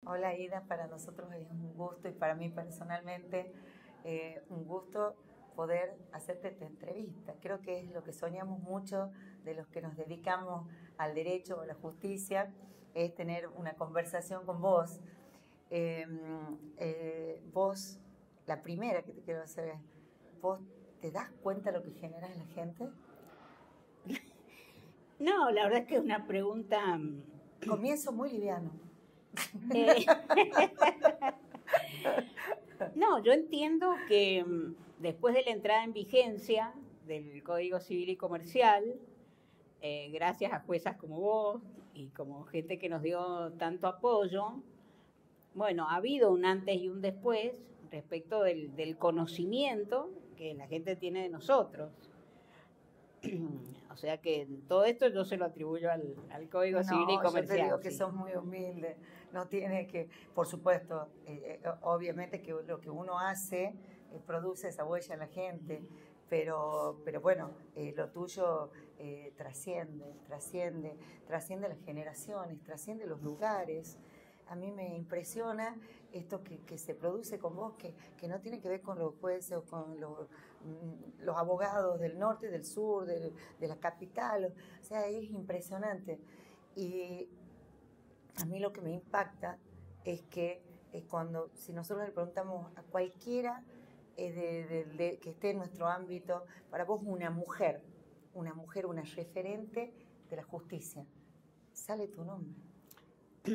Hola Ida, para nosotros es un gusto y para mí personalmente un gusto poder hacerte esta entrevista. Creo que es lo que soñamos mucho de los que nos dedicamos al derecho o a la justicia, es tener una conversación con vos. Eh, vos, la primera que te quiero hacer es, ¿vos te das cuenta lo que generas en la gente? No, la verdad es que es una pregunta. Comienzo muy liviano. eh, no, yo entiendo que después de la entrada en vigencia del Código Civil y Comercial, gracias a juezas como vos y como gente que nos dio tanto apoyo, bueno, ha habido un antes y un después respecto del conocimiento que la gente tiene de nosotros. O sea que todo esto yo se lo atribuyo al Código Civil y No, yo te Comercial. digo que Sí. sos muy humilde, no tiene que, por supuesto, obviamente que lo que uno hace produce esa huella en la gente, pero bueno, lo tuyo trasciende las generaciones, trasciende los lugares. A mí me impresiona esto que se produce con vos, que no tiene que ver con los jueces o con los abogados del norte, del sur, de la capital. O sea, es impresionante. Y a mí lo que me impacta es que cuando, si nosotros le preguntamos a cualquiera que esté en nuestro ámbito, para vos una referente de la justicia, sale tu nombre.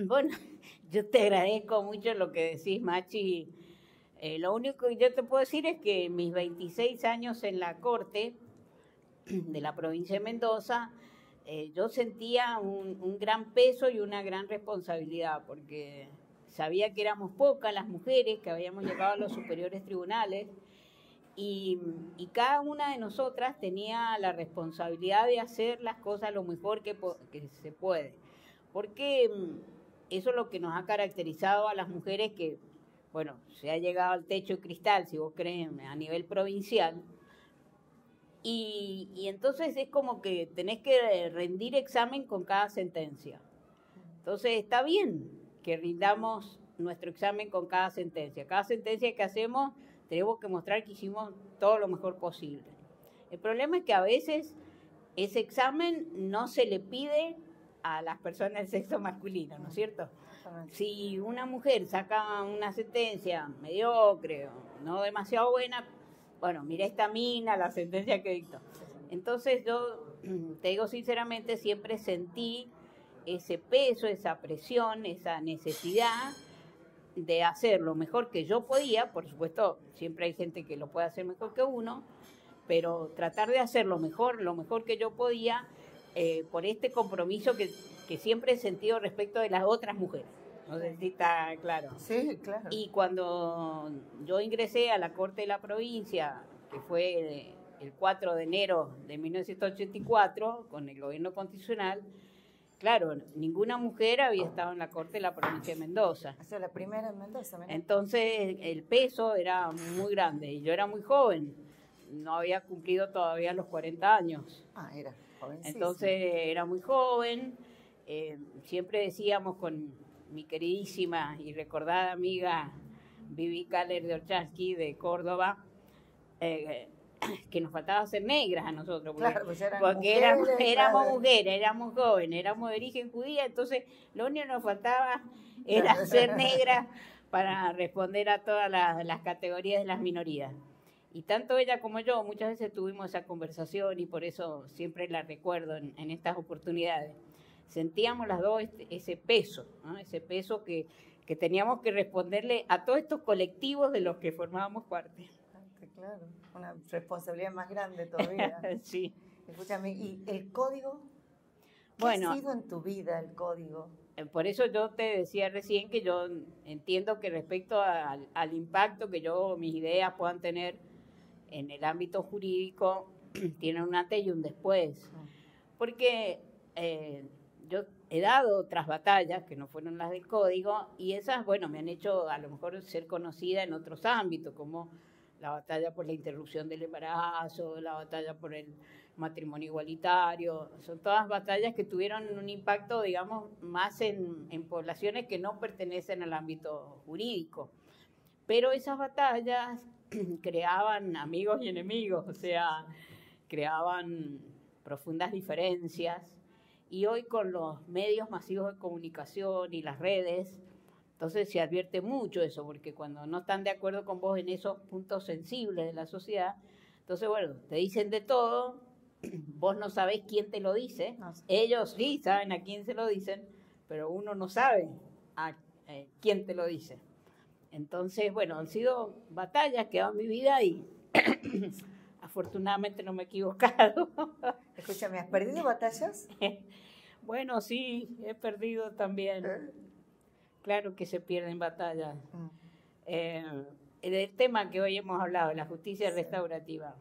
Bueno, yo te agradezco mucho lo que decís, Machi. Lo único que yo te puedo decir es que mis 26 años en la Corte de la provincia de Mendoza, yo sentía un gran peso y una gran responsabilidad, porque sabía que éramos pocas las mujeres que habíamos llegado a los superiores tribunales y cada una de nosotras tenía la responsabilidad de hacer las cosas lo mejor que se puede. Porque eso es lo que nos ha caracterizado a las mujeres que, bueno, se ha llegado al techo de cristal, si vos crees, a nivel provincial. Y entonces es como que tenés que rendir examen con cada sentencia. Entonces está bien que rindamos nuestro examen con cada sentencia. Cada sentencia que hacemos tenemos que mostrar que hicimos todo lo mejor posible. El problema es que a veces ese examen no se le pide a las personas del sexo masculino, ¿no es cierto? Si una mujer saca una sentencia mediocre o no demasiado buena, bueno, mira esta mina, la sentencia que dictó. Entonces yo, te digo sinceramente, siempre sentí ese peso, esa presión, esa necesidad de hacer lo mejor que yo podía. Por supuesto, siempre hay gente que lo puede hacer mejor que uno, pero tratar de hacer lo mejor que yo podía, por este compromiso que siempre he sentido respecto de las otras mujeres. No sé si está claro. Sí, claro. Y cuando yo ingresé a la Corte de la Provincia, que fue el 4 de enero de 1984, con el gobierno constitucional, claro, ninguna mujer había estado en la Corte de la Provincia de Mendoza. O sea, la primera en Mendoza. ¿Verdad? Entonces el peso era muy grande y yo era muy joven, no había cumplido todavía los 40 años. Ah, era jovencísima. Entonces era muy joven, siempre decíamos con mi queridísima y recordada amiga Vivi Kaller de Orchansky de Córdoba, que nos faltaba ser negras a nosotros, porque, claro, pues porque mujeres, éramos mujeres, éramos jóvenes, éramos de origen judía, entonces lo único que nos faltaba era ser negras para responder a todas las categorías de las minorías. Y tanto ella como yo muchas veces tuvimos esa conversación y por eso siempre la recuerdo en estas oportunidades. Sentíamos las dos ese peso, ¿no? Ese peso que teníamos que responderle a todos estos colectivos de los que formábamos parte. Claro, una responsabilidad más grande todavía. Sí. Escúchame, ¿y el código? ¿Qué bueno, ha sido en tu vida el código? Por eso yo te decía recién que yo entiendo que respecto al impacto que mis ideas puedan tener en el ámbito jurídico, tienen un antes y un después. Porque yo he dado otras batallas que no fueron las del código y esas, bueno, me han hecho a lo mejor ser conocida en otros ámbitos, como la batalla por la interrupción del embarazo, la batalla por matrimonio igualitario, son todas batallas que tuvieron un impacto, digamos, más en poblaciones que no pertenecen al ámbito jurídico. Pero esas batallas creaban amigos y enemigos, o sea, creaban profundas diferencias. Y hoy con los medios masivos de comunicación y las redes, entonces se advierte mucho eso, porque cuando no están de acuerdo con vos en esos puntos sensibles de la sociedad, entonces, bueno, te dicen de todo, vos no sabés quién te lo dice, ellos sí saben a quién se lo dicen, pero uno no sabe a quién te lo dice. Entonces, bueno, han sido batallas que han vivido y afortunadamente no me he equivocado. Escúchame, ¿has perdido batallas? Bueno, sí, he perdido también. Claro que se pierden batallas. El tema que hoy hemos hablado, la justicia restaurativa.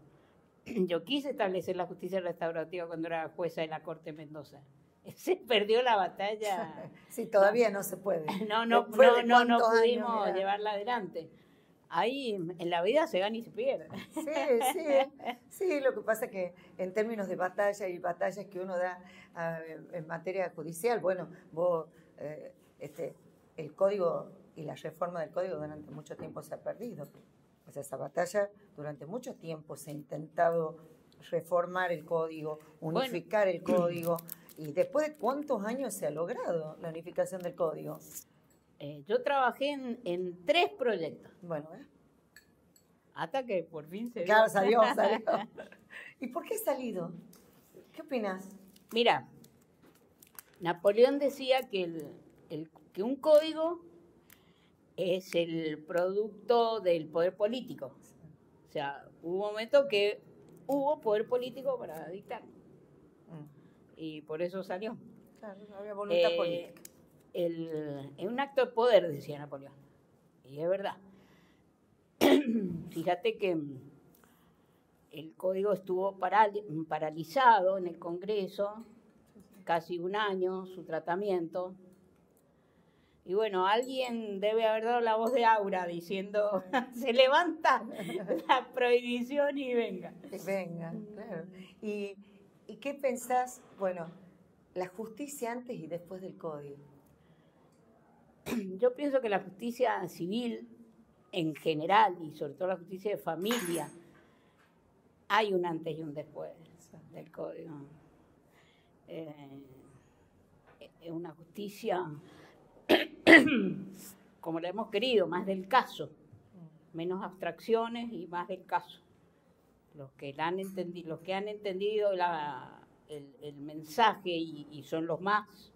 Yo quise establecer la justicia restaurativa cuando era jueza de la Corte de Mendoza. Se perdió la batalla. Sí, todavía no se puede. No pudimos llevarla adelante. Ahí en la vida se gana y se pierde. Sí, lo que pasa es que en términos de batalla y batallas que uno da en materia judicial, bueno, vos, el código y la reforma del código durante mucho tiempo se ha perdido. O sea, esa batalla durante mucho tiempo se ha intentado reformar el código, unificar el código. ¿Y después de cuántos años se ha logrado la unificación del código? Yo trabajé en 3 proyectos. Bueno, hasta que por fin se dio. Claro, salió. ¿Y por qué ha salido? ¿Qué opinas? Mira, Napoleón decía que un código es el producto del poder político. O sea, hubo un momento que hubo poder político para dictar. Y por eso salió. Claro, no había voluntad política. Es un acto de poder, decía Napoleón. Y es verdad. Fíjate que el código estuvo paralizado en el Congreso, casi un año, su tratamiento. Y bueno, alguien debe haber dado la voz de Aura diciendo, se levanta la prohibición y venga. Venga, claro. ¿Y qué pensás, bueno, la justicia antes y después del código? Yo pienso que la justicia civil en general y sobre todo la justicia de familia, hay un antes y un después del código. Es una justicia como la hemos querido, más del caso, menos abstracciones y más del caso. Los que han entendido el mensaje y son los más,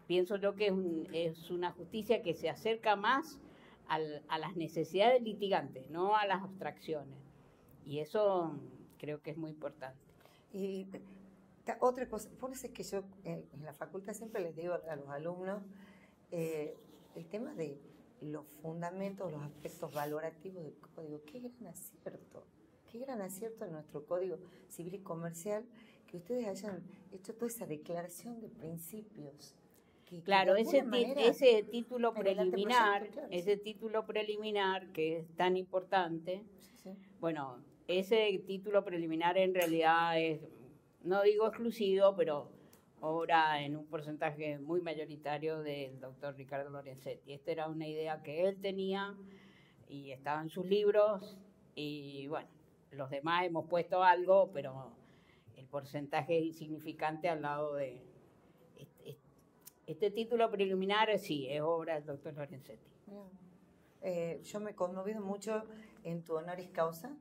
pienso yo que es una justicia que se acerca más a las necesidades del litigante, no a las abstracciones. Y eso creo que es muy importante. Y otra cosa, fíjense que yo en la facultad siempre les digo a los alumnos el tema de los fundamentos, los aspectos valorativos del código. Qué gran acierto en nuestro Código Civil y Comercial que ustedes hayan hecho toda esa declaración de principios. Claro, ese título preliminar, ese título preliminar que es tan importante, sí. Bueno, ese título preliminar en realidad es, no digo exclusivo, pero obra en un porcentaje muy mayoritario del doctor Ricardo Lorenzetti. Esta era una idea que él tenía y estaba en sus libros y bueno, los demás hemos puesto algo, pero el porcentaje es insignificante al lado de este título preliminar, sí, es obra del doctor Lorenzetti. Yo me he conmovido mucho en tu honoris causa,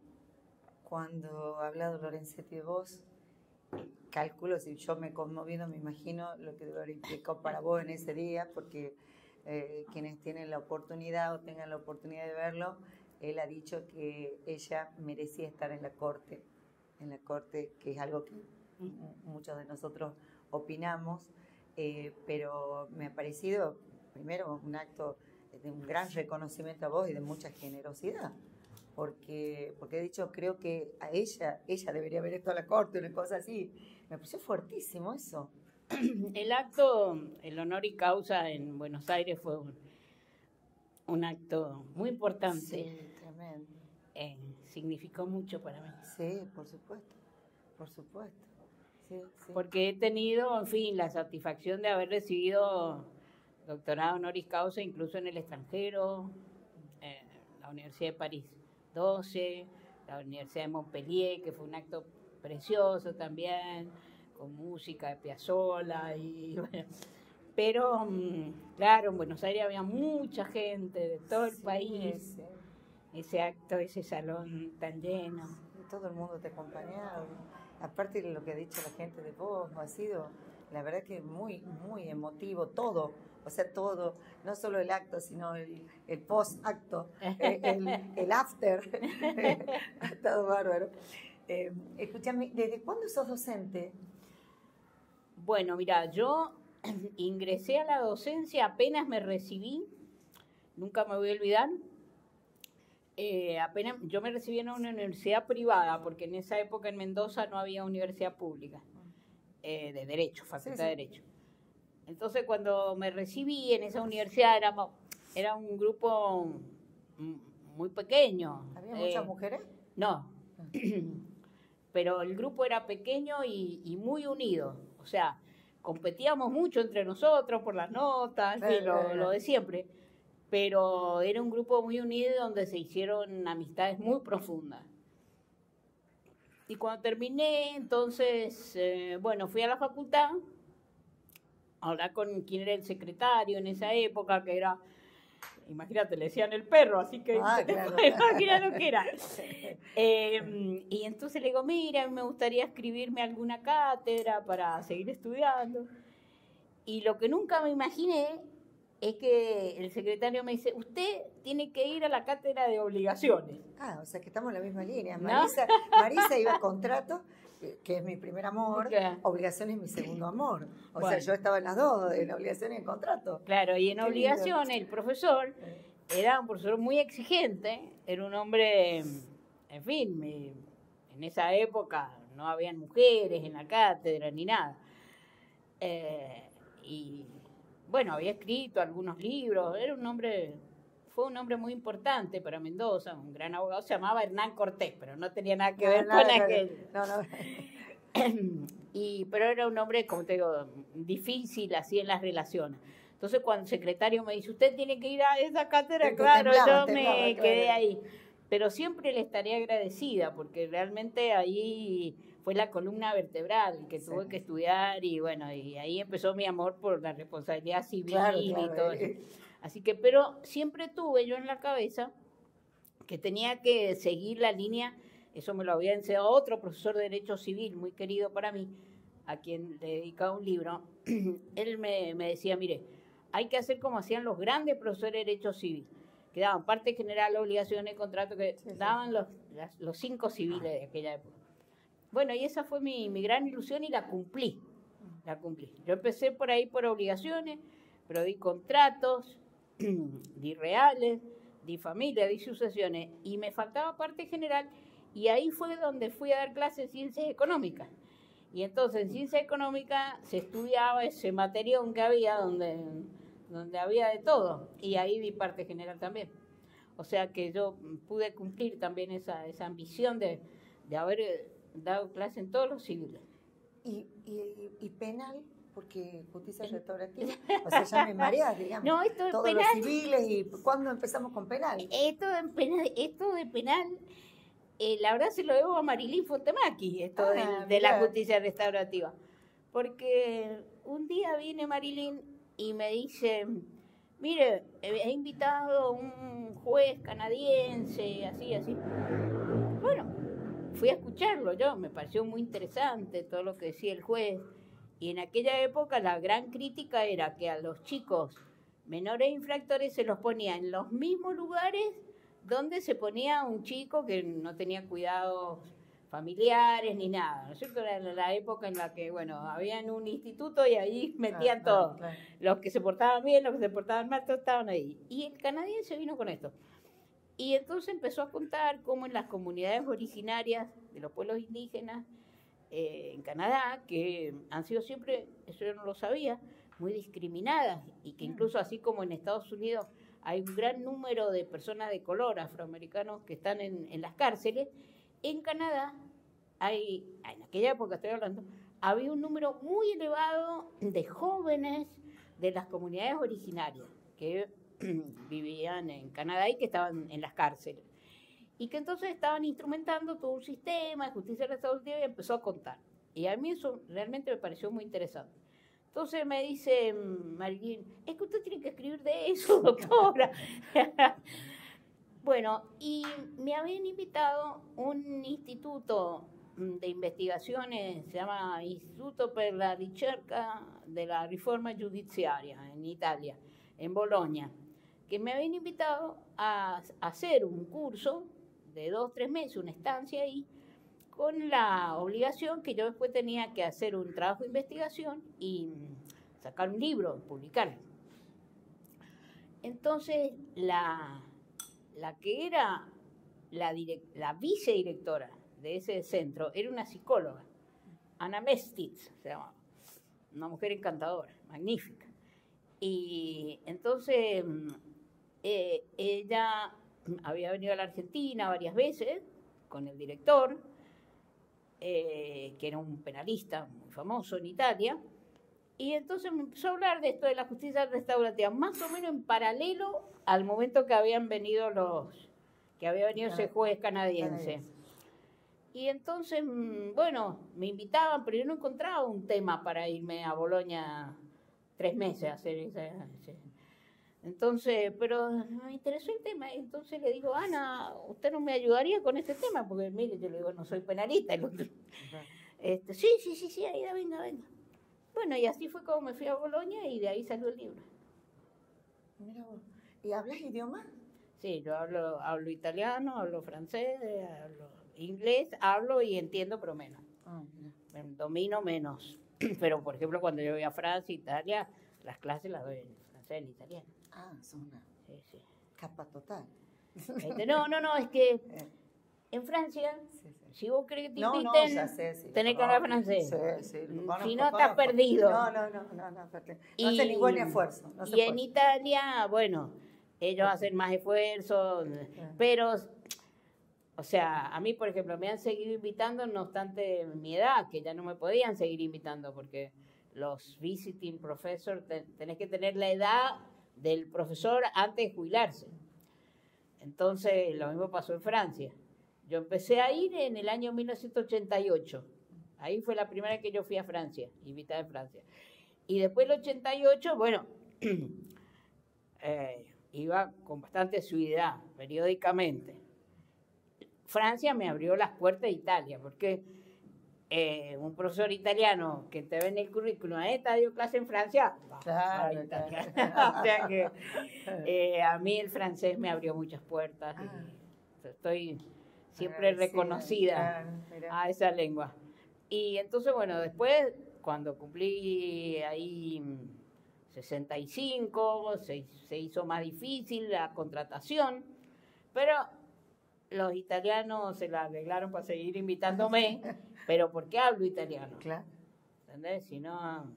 cuando ha hablado Lorenzetti de vos. Calculo, si yo me he conmovido, me imagino lo que debe haber implicado para vos en ese día, porque quienes tienen la oportunidad o tengan la oportunidad de verlo, él ha dicho que ella merecía estar en la corte, que es algo que muchos de nosotros opinamos, pero me ha parecido, primero, un acto de un gran reconocimiento a vos y de mucha generosidad, porque he dicho, creo que a ella debería haber estado a la corte, una cosa así. Me pareció fuertísimo eso. El acto, el honoris causa en Buenos Aires fue un acto muy importante. Sí, tremendo. Significó mucho para mí. Sí, por supuesto. Por supuesto. Sí, sí. Porque he tenido, en fin, la satisfacción de haber recibido doctorado honoris causa incluso en el extranjero, la Universidad de París 12, la Universidad de Montpellier, que fue un acto precioso también, con música de Piazzolla y bueno. Pero, claro, en Buenos Aires había mucha gente de todo el país, ese acto, ese salón tan lleno. Todo el mundo te acompañaba. Aparte de lo que ha dicho la gente de vos, ha sido, la verdad que muy, muy emotivo todo. O sea, todo, no solo el acto, sino el post-acto, el after. Ha estado bárbaro. Escúchame, ¿desde cuándo sos docente? Bueno, mira, yo ingresé a la docencia apenas me recibí, nunca me voy a olvidar. Apenas yo me recibí en una universidad privada, porque en esa época en Mendoza no había universidad pública de Derecho, Facultad de Derecho. Entonces, cuando me recibí en esa universidad, era un grupo muy pequeño. ¿Había muchas mujeres? No, pero el grupo era pequeño y muy unido. O sea, competíamos mucho entre nosotros por las notas, lo de siempre. Pero era un grupo muy unido donde se hicieron amistades muy profundas. Y cuando terminé, entonces, bueno, fui a la facultad a hablar con quien era el secretario en esa época, que era, imagínate, le decían el perro, así que claro. imagina lo que era. Y entonces le digo, mira, me gustaría escribirme alguna cátedra para seguir estudiando. Y lo que nunca me imaginé es que el secretario me dice, usted tiene que ir a la cátedra de obligaciones. O sea que estamos en la misma línea. ¿No? Marisa iba a contrato, que es mi primer amor, obligaciones es mi segundo amor. O sea, yo estaba en las dos, en obligaciones y en contrato. Claro, y en obligaciones el profesor era un profesor muy exigente, era un hombre, en fin, en esa época no habían mujeres en la cátedra ni nada. Y bueno, había escrito algunos libros, fue un hombre muy importante para Mendoza, un gran abogado, se llamaba Hernán Cortés, pero no tenía nada que ver con aquel. Pero era un hombre, como te digo, difícil así en las relaciones. Entonces, cuando el secretario me dice, usted tiene que ir a esa cátedra, claro, yo me quedé ahí. Pero siempre le estaré agradecida, porque realmente ahí fue la columna vertebral que tuve que estudiar, y bueno, y ahí empezó mi amor por la responsabilidad civil y todo eso. Así que, pero siempre tuve yo en la cabeza que tenía que seguir la línea, eso me lo había enseñado otro profesor de Derecho Civil, muy querido para mí, a quien le dedicaba un libro. Él me decía, mire, hay que hacer como hacían los grandes profesores de Derecho Civil, que daban parte general, obligaciones, contratos, que daban los 5 civiles de aquella época. Bueno, y esa fue mi gran ilusión y la cumplí. Yo empecé por ahí por obligaciones, pero di contratos, di reales, di familia, di sucesiones, y me faltaba parte general, y ahí fue donde fui a dar clases de ciencias económicas. Y entonces en ciencia económica se estudiaba ese materión que había donde había de todo, y ahí di parte general también. O sea que yo pude cumplir también esa ambición de haber dado clase en todos los civiles. ¿Y penal? Porque justicia restaurativa, o sea, ya me mareas, digamos. No, esto de todos penal, los civiles, ¿y cuándo empezamos con penal? Esto de penal, la verdad se lo debo a Marilyn Fontemaki, de la justicia restaurativa. Porque un día viene Marilyn y me dice, mire, he invitado a un juez canadiense, así. Bueno, fui a escucharlo me pareció muy interesante todo lo que decía el juez. Y en aquella época la gran crítica era que a los chicos menores infractores se los ponía en los mismos lugares donde se ponía un chico que no tenía cuidados familiares ni nada, ¿no es cierto? Era la época en la que, bueno, había un instituto y ahí metían todo. Claro. Los que se portaban bien, los que se portaban mal, todos estaban ahí. Y el canadiense vino con esto. Y entonces empezó a contar cómo en las comunidades originarias de los pueblos indígenas en Canadá, que han sido siempre, eso yo no lo sabía, muy discriminadas, y que incluso así como en Estados Unidos hay un gran número de personas de color, afroamericanos, que están en las cárceles, en Canadá en aquella época estoy hablando, había un número muy elevado de jóvenes de las comunidades originarias que vivían en Canadá y que estaban en las cárceles. Y que entonces estaban instrumentando todo un sistema de justicia restaurativa y empezó a contar. Y a mí eso realmente me pareció muy interesante. Entonces me dice Marilyn, es que usted tiene que escribir de eso, doctora. Bueno, y me habían invitado un instituto de investigaciones, se llama Instituto per la Ricerca de la Riforma Giudiziaria en Italia, en Bolonia, que me habían invitado a hacer un curso de 2-3 meses, una estancia ahí, con la obligación que yo después tenía que hacer un trabajo de investigación y sacar un libro, publicarlo. Entonces, la que era la vicedirectora de ese centro era una psicóloga, Ana Mestitz, se llamaba, una mujer encantadora, magnífica. Y entonces ella había venido a la Argentina varias veces con el director, que era un penalista muy famoso en Italia, y entonces me empezó a hablar de esto de la justicia restaurativa, más o menos en paralelo al momento que había venido ese juez canadiense. Y entonces, bueno, me invitaban, pero yo no encontraba un tema para irme a Bolonia 3 meses a hacer ese. Entonces, pero me interesó el tema. Entonces le digo, Ana, ¿usted no me ayudaría con este tema? Porque, mire, yo le digo, no soy penalista. Sí, Aida, venga. Bueno, y así fue como me fui a Bolonia y de ahí salió el libro. Mira vos. ¿Y hablas idioma? Sí, yo hablo italiano, hablo francés, hablo inglés, hablo y entiendo, pero menos. Domino menos. Pero, por ejemplo, cuando yo voy a Francia, Italia, las clases las doy en francés, en italiano. Son una Sí. capa total. No, es que en Francia, si vos crees que te inviten, ya sé, sí, tenés que hablar francés. Sí, si no, estás perdido. No hace ningún esfuerzo. Y en Italia, bueno, ellos hacen más esfuerzo, pero, o sea, a mí, por ejemplo, me han seguido invitando, no obstante mi edad, que ya no me podían seguir invitando, porque los visiting professors, tenés que tener la edad del profesor antes de jubilarse. Entonces, lo mismo pasó en Francia. Yo empecé a ir en el año 1988. Ahí fue la primera vez que yo fui a Francia, invitada en Francia. Y después del 88, bueno, iba con bastante asiduidad, periódicamente. Francia me abrió las puertas de Italia, porque un profesor italiano que te ve en el currículum, esta dio clase en Francia, claro. O sea que a mí el francés me abrió muchas puertas. Y estoy siempre reconocida a esa lengua. Y entonces, bueno, después, cuando cumplí ahí 65, se hizo más difícil la contratación, pero los italianos se la arreglaron para seguir invitándome, pero ¿por qué hablo italiano? Claro. ¿Entendés? Si no...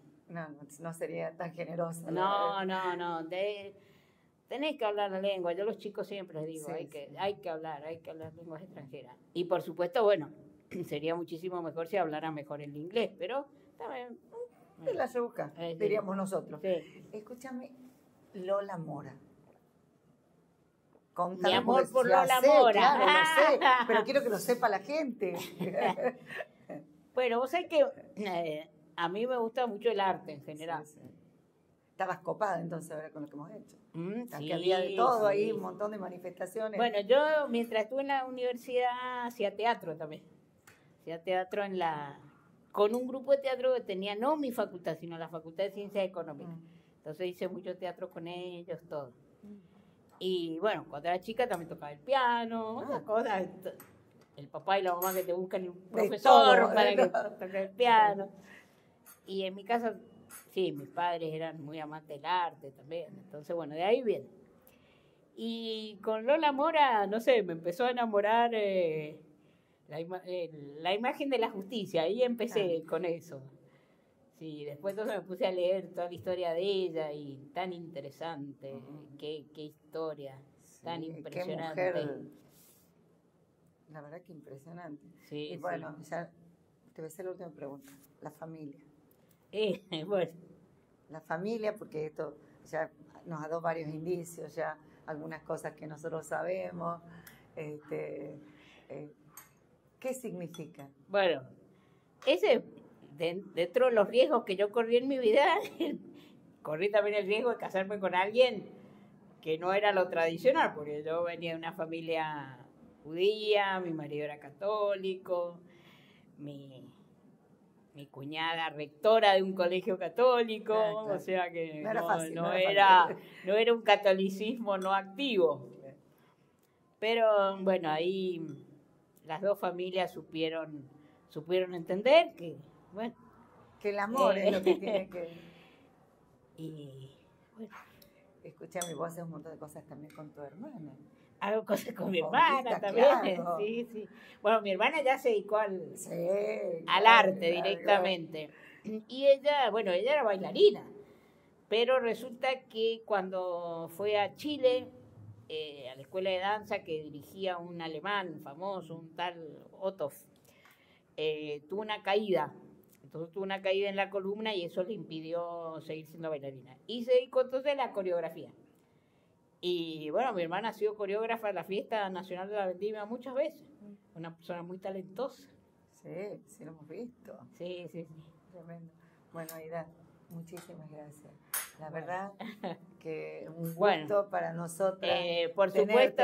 No sería tan generoso. No. Tenés que hablar la lengua. Yo a los chicos siempre les digo, hay que hablar lenguas extranjeras. Y por supuesto, bueno, sería muchísimo mejor si hablara mejor el inglés, pero también... Te la busca, diríamos nosotros. Sí. Escúchame, Lola Mora. Mi amor por Lola Mora. Claro, lo sé, pero quiero que lo sepa la gente. Bueno, vos sabés que a mí me gusta mucho el arte en general. Sí. Estabas copada entonces ahora con lo que hemos hecho. Sí, había de todo ahí, un montón de manifestaciones. Bueno, yo mientras estuve en la universidad hacía teatro también. Hacía teatro con un grupo de teatro que tenía no mi facultad, sino la Facultad de Ciencias Económicas. Entonces hice mucho teatro con ellos, todo. Y bueno, cuando era chica también tocaba el piano, otras cosas. El papá y la mamá que te buscan un profesor para que toque el piano. Y en mi casa, sí, mis padres eran muy amantes del arte también. Entonces, bueno, de ahí viene. Y con Lola Mora, no sé, me empezó a enamorar la imagen de la justicia. Ahí empecé con eso. Sí, después entonces me puse a leer toda la historia de ella y tan interesante, qué historia tan impresionante. Qué mujer la verdad que impresionante. Sí, y bueno, ya te voy a hacer la última pregunta. La familia. Bueno. La familia, porque esto ya nos ha dado varios indicios, ya algunas cosas que nosotros sabemos. ¿Qué significa? Bueno, ese, dentro de los riesgos que yo corrí en mi vida, corrí también el riesgo de casarme con alguien que no era lo tradicional, porque yo venía de una familia judía, mi marido era católico, mi cuñada rectora de un colegio católico, claro. O sea que no era un catolicismo no activo. Pero bueno, ahí las dos familias supieron entender que, bueno, que el amor es lo que tiene que... Y bueno. Escúchame, vos haces un montón de cosas también con tu hermana. Hago cosas con mi hermana también. Claro. Sí. Bueno, mi hermana ya se dedicó al arte directamente. Y ella era bailarina. Pero resulta que cuando fue a Chile, a la escuela de danza que dirigía un alemán famoso, un tal Otto, tuvo una caída. Entonces tuvo una caída en la columna y eso le impidió seguir siendo bailarina. Y se dedicó entonces a la coreografía. Y bueno, mi hermana ha sido coreógrafa de la Fiesta Nacional de la Vendimia muchas veces. Una persona muy talentosa. Sí, lo hemos visto. Sí. Tremendo. Bueno, Aida, muchísimas gracias. La verdad que un gusto para nosotras. Por supuesto,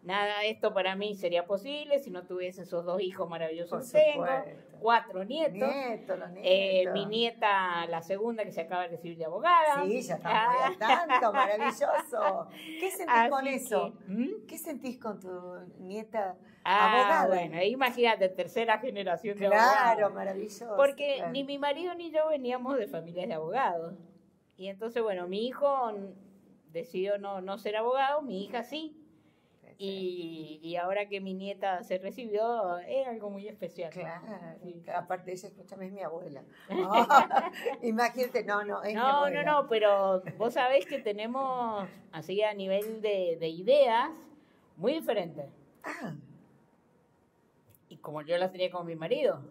nada de esto para mí sería posible si no tuviese esos dos hijos maravillosos que tengo, 4 nietos. Los nietos. Mi nieta, la segunda, que se acaba de recibir de abogada. Sí, ya está muy tanto, maravilloso. ¿Qué sentís con eso? ¿Qué sentís con tu nieta abogada? Bueno, imagínate, tercera generación de abogados. Claro, maravilloso. Porque ni mi marido ni yo veníamos de familias de abogados. Y entonces, bueno, mi hijo decidió no ser abogado, mi hija sí. Y ahora que mi nieta se recibió, es algo muy especial. Claro, sí. Aparte ella, escúchame, es mi abuela. Imagínate, es mi abuela. No, pero vos sabés que tenemos, así a nivel de ideas, muy diferentes. Y como yo las tenía con mi marido.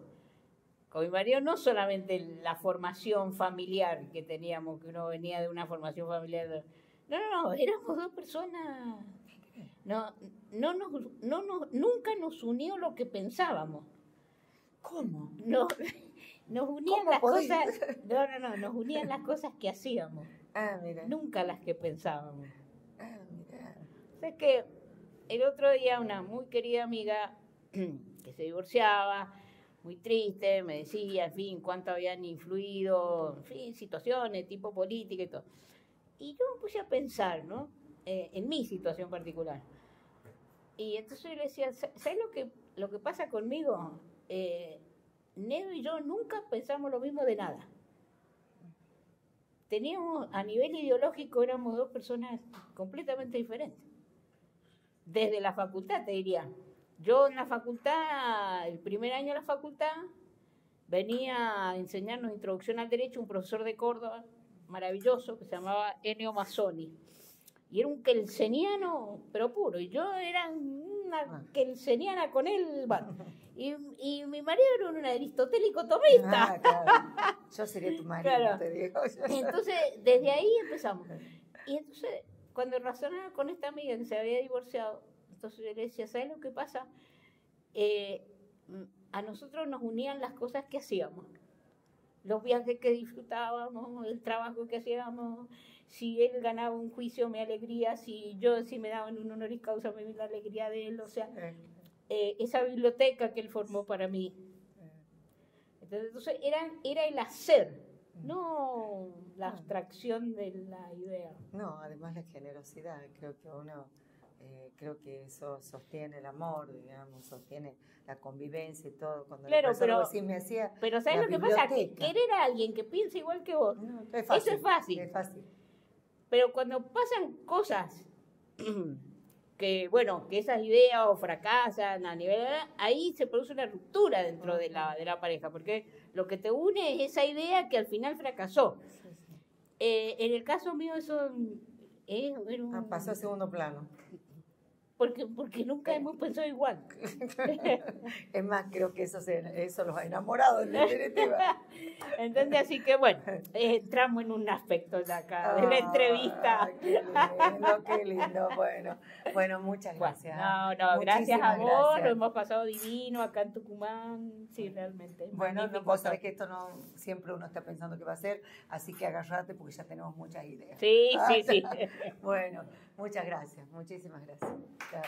Con mi marido no solamente la formación familiar que teníamos, que uno venía de una formación familiar. No, éramos dos personas... Nunca nos unió lo que pensábamos. ¿Cómo? Nos unían las cosas. Nos unían las cosas que hacíamos. Mira. Nunca las que pensábamos. Mira. O sea, que el otro día una muy querida amiga que se divorciaba, muy triste, me decía, en fin, cuánto habían influido, en fin, situaciones tipo política y todo. Y yo me puse a pensar, ¿no? En mi situación particular. Y entonces yo le decía, ¿sabes lo que pasa conmigo? Nedo y yo nunca pensamos lo mismo de nada. Teníamos, a nivel ideológico, éramos dos personas completamente diferentes. Desde la facultad, te diría. Yo en la facultad, el primer año de la facultad, venía a enseñarnos Introducción al Derecho un profesor de Córdoba, maravilloso, que se llamaba Ennio Mazzoni. Y era un kelseniano, pero puro. Y yo era una kelseniana con él. Bueno, y mi marido era un aristotélico tomista. Claro. Yo sería tu marido, claro. Te digo. Entonces, desde ahí empezamos. Y entonces, cuando razonaba con esta amiga que se había divorciado, entonces yo le decía, ¿sabes lo que pasa? A nosotros nos unían las cosas que hacíamos. Los viajes que disfrutábamos, el trabajo que hacíamos. Si él ganaba un juicio, mi alegría. Si me daban un honoris causa, me dio la alegría de él. O sea, esa biblioteca que él formó para mí. Entonces era el hacer, no la abstracción de la idea. No, además la generosidad. Creo que eso sostiene el amor, digamos, sostiene la convivencia y todo. Cuando claro, pero ¿sabes lo que pasa? Que querer a alguien que piensa igual que vos, es fácil, eso es fácil. Es fácil. Pero cuando pasan cosas que esas ideas o fracasan a nivel, ahí se produce una ruptura dentro de la pareja, porque lo que te une es esa idea que al final fracasó. En el caso mío eso pasó a segundo plano. porque nunca hemos pensado igual. Es más, creo que eso los ha enamorado, en definitiva. Entonces, así que bueno, entramos en un aspecto de acá, de la entrevista. Qué lindo. Bueno, muchas gracias. No, gracias a vos, gracias. lo hemos pasado divino acá en Tucumán, sí, realmente. Bueno, vos sabés que esto no siempre uno está pensando qué va a hacer, así que agárrate porque ya tenemos muchas ideas. Sí. Bueno, muchas gracias, muchísimas gracias. Chao.